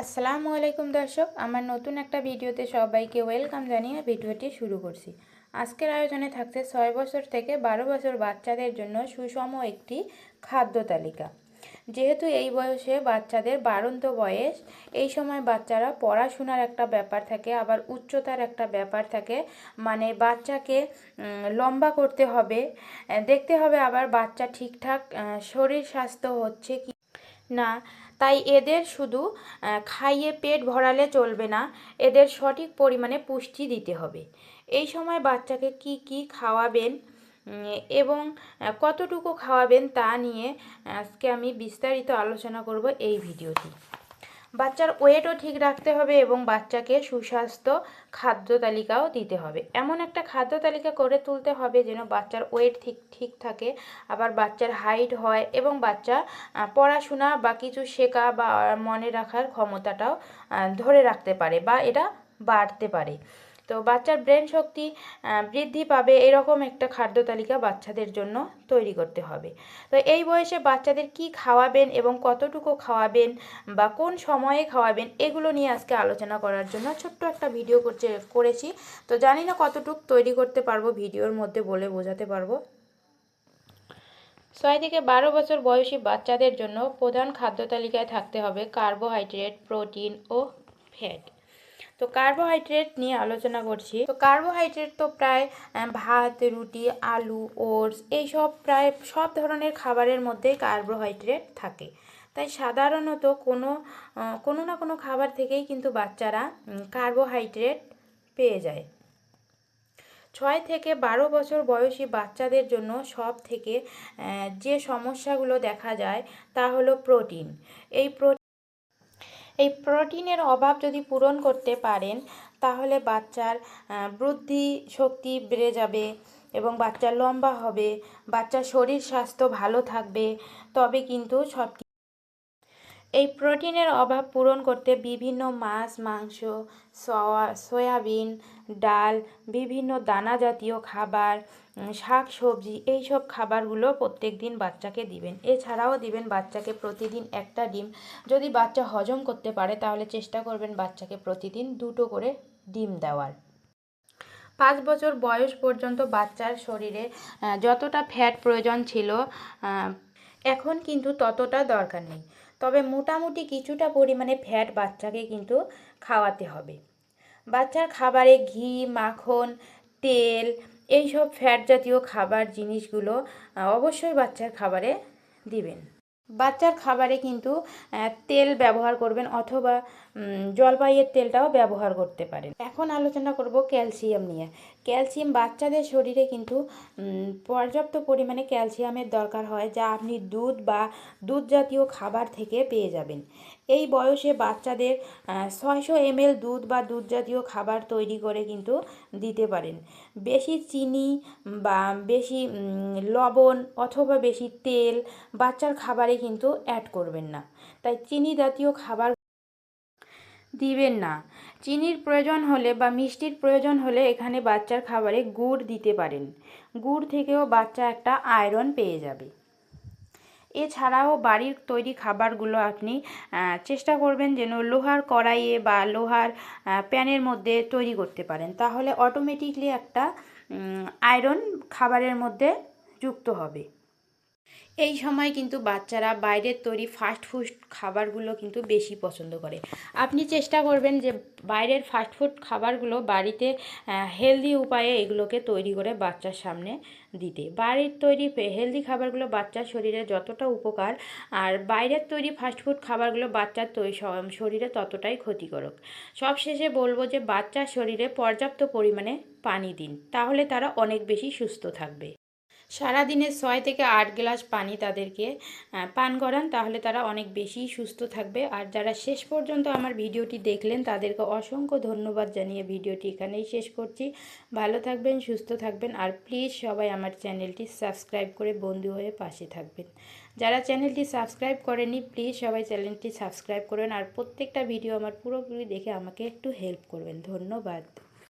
আসসালামু আলাইকুম দর্শক, আমার নতুন একটা ভিডিওতে সবাইকে ওয়েলকাম জানিয়ে ভিডিওটি শুরু করছি। আজকের আয়োজনে থাকছে 6 বছর থেকে 12 বছর বাচ্চাদের জন্য সুষম একটি খাদ্য তালিকা। যেহেতু এই বয়সে বাচ্চাদের বাড়ন্ত বয়স, এই সময় বাচ্চারা পড়াশোনার একটা ব্যাপার থাকে, আবার উচ্চতার একটা ব্যাপার থাকে। মানে বাচ্চাকে লম্বা করতে হবে, দেখতে হবে আবার বাচ্চা ঠিকঠাক শরীর স্বাস্থ্য হচ্ছে কি না। তাই এদের শুধু খাইয়ে পেট ভরালে চলবে না, এদের সঠিক পরিমাণে পুষ্টি দিতে হবে। এই সময় বাচ্চাকে কি কি খাওয়াবেন এবং কতটুকু খাওয়াবেন তা নিয়ে আজকে আমি বিস্তারিত আলোচনা করব এই ভিডিওটি। বাচ্চার ওয়েটও ঠিক রাখতে হবে এবং বাচ্চাকে সুস্বাস্থ্য খাদ্য তালিকাও দিতে হবে। এমন একটা খাদ্য তালিকা করে তুলতে হবে যেন বাচ্চার ওয়েট ঠিক থাকে, আবার বাচ্চার হাইট হয় এবং বাচ্চা পড়াশোনা বা কিছু শেখা বা মনে রাখার ক্ষমতাটাও ধরে রাখতে পারে বা এটা বাড়তে পারে। তো বাচ্চার ব্রেন শক্তি বৃদ্ধি পাবে, এরকম একটা খাদ্য তালিকা বাচ্চাদের জন্য তৈরি করতে হবে। তো এই বয়সে বাচ্চাদের কি খাওয়াবেন এবং কতটুকু খাওয়াবেন বা কোন সময়ে খাওয়াবেন, এগুলো নিয়ে আজকে আলোচনা করার জন্য ছোট্ট একটা ভিডিও করেছি। তো জানি না কতটুকু তৈরি করতে পারবো, ভিডিওর মধ্যে বলে বোঝাতে পারবো। 6 থেকে 12 বছর বয়সী বাচ্চাদের জন্য প্রধান খাদ্য তালিকায় থাকতে হবে কার্বোহাইড্রেট, প্রোটিন ও ফ্যাট। তো কার্বোহাইড্রেট নিয়ে আলোচনা করছি। তো কার্বোহাইড্রেট তো প্রায় ভাত, রুটি, আলু, ওটস এইসব প্রায় সব ধরনের খাবারের মধ্যেই কার্বোহাইড্রেট থাকে। তাই সাধারণত কোনো না কোনো খাবার থেকেই কিন্তু বাচ্চারা কার্বোহাইড্রেট পেয়ে যায়। 6 থেকে 12 বছর বয়সী বাচ্চাদের জন্য সব থেকে যে সমস্যাগুলো দেখা যায় তা হলো প্রোটিন। এই প্রোটিনের অভাব যদি পূরণ করতে পারেন তাহলে বাচ্চার বুদ্ধি শক্তি বেড়ে যাবে এবং বাচ্চা লম্বা হবে, বাচ্চার শরীর স্বাস্থ্য ভালো থাকবে। তবে কিন্তু এই প্রোটিনের অভাব পূরণ করতে বিভিন্ন মাছ, মাংস, সয়াবিন, ডাল, বিভিন্ন দানা জাতীয় খাবার, শাক সবজি এইসব খাবারগুলো প্রত্যেক দিন বাচ্চাকে দিবেন। এছাড়াও দিবেন বাচ্চাকে প্রতিদিন একটা ডিম। যদি বাচ্চা হজম করতে পারে তাহলে চেষ্টা করবেন বাচ্চাকে প্রতিদিন 2টো করে ডিম দেওয়ার। 5 বছর বয়স পর্যন্ত বাচ্চার শরীরে যতটা ফ্যাট প্রয়োজন ছিল এখন কিন্তু ততটা দরকার নেই। তবে মোটামুটি কিছুটা পরিমাণে ফ্যাট বাচ্চাকে কিন্তু খাওয়াতে হবে। বাচ্চার খাবারে ঘি, মাখন, তেল এইসব ফ্যাট জাতীয় খাবার জিনিসগুলো অবশ্যই বাচ্চার খাবারে দিবেন। বাচ্চার খাবারে কিন্তু তেল ব্যবহার করবেন অথবা জলপাইয়ের তেলটাও ব্যবহার করতে পারেন। এখন আলোচনা করব ক্যালসিয়াম নিয়ে। ক্যালসিয়াম বাচ্চাদের শরীরে কিন্তু পর্যাপ্ত পরিমাণে ক্যালসিয়ামের দরকার হয়, যা আপনি দুধ বা দুধ জাতীয় খাবার থেকে পেয়ে যাবেন। এই বয়সে বাচ্চাদের 600 ml দুধ বা দুধ জাতীয় খাবার তৈরি করে কিন্তু দিতে পারেন। বেশি চিনি বা বেশি লবণ অথবা বেশি তেল বাচ্চার খাবারে কিন্তু অ্যাড করবেন না। তাই চিনি জাতীয় খাবার দিবেন না। চিনির প্রয়োজন হলে বা মিষ্টির প্রয়োজন হলে এখানে বাচ্চার খাবারে গুড় দিতে পারেন। গুড় থেকেও বাচ্চা একটা আয়রন পেয়ে যাবে। এছাড়াও বাড়ির তৈরি খাবারগুলো আপনি চেষ্টা করবেন যেন লোহার কড়াইয়ে বা লোহার প্যানের মধ্যে তৈরি করতে পারেন, তাহলে অটোমেটিকলি একটা আয়রন খাবারের মধ্যে যুক্ত হবে। এই সময় কিন্তু বাচ্চারা বাইরের তৈরি ফাস্টফুড খাবারগুলো কিন্তু বেশি পছন্দ করে। আপনি চেষ্টা করবেন যে বাইরের ফাস্টফুড খাবারগুলো বাড়িতে হেলদি উপায়ে এগুলোকে তৈরি করে বাচ্চার সামনে দিতে। বাড়ির তৈরি হেলদি খাবারগুলো বাচ্চার শরীরে যতটা উপকার, আর বাইরের তৈরি ফাস্টফুড খাবারগুলো বাচ্চার শরীরে ততটাই ক্ষতিকারক। সবশেষে বলবো যে বাচ্চার শরীরে পর্যাপ্ত পরিমাণে পানি দিন, তাহলে তারা অনেক বেশি সুস্থ থাকবে। সারাদিনে 6 থেকে 8 গ্লাস পানি তাদেরকে পান করান, তাহলে তারা অনেক বেশি সুস্থ থাকবে। আর যারা শেষ পর্যন্ত আমার ভিডিওটি দেখলেন তাদেরকে অসংখ্য ধন্যবাদ জানিয়ে ভিডিওটি এখানেই শেষ করছি। ভালো থাকবেন, সুস্থ থাকবেন, আর প্লিজ সবাই আমার চ্যানেলটি সাবস্ক্রাইব করে বন্ধু হয়ে পাশে থাকবেন। যারা চ্যানেলটি সাবস্ক্রাইব করেনি প্লিজ সবাই চ্যানেলটি সাবস্ক্রাইব করবেন, আর প্রত্যেকটা ভিডিও আমার পুরোপুরি দেখে আমাকে একটু হেল্প করবেন। ধন্যবাদ।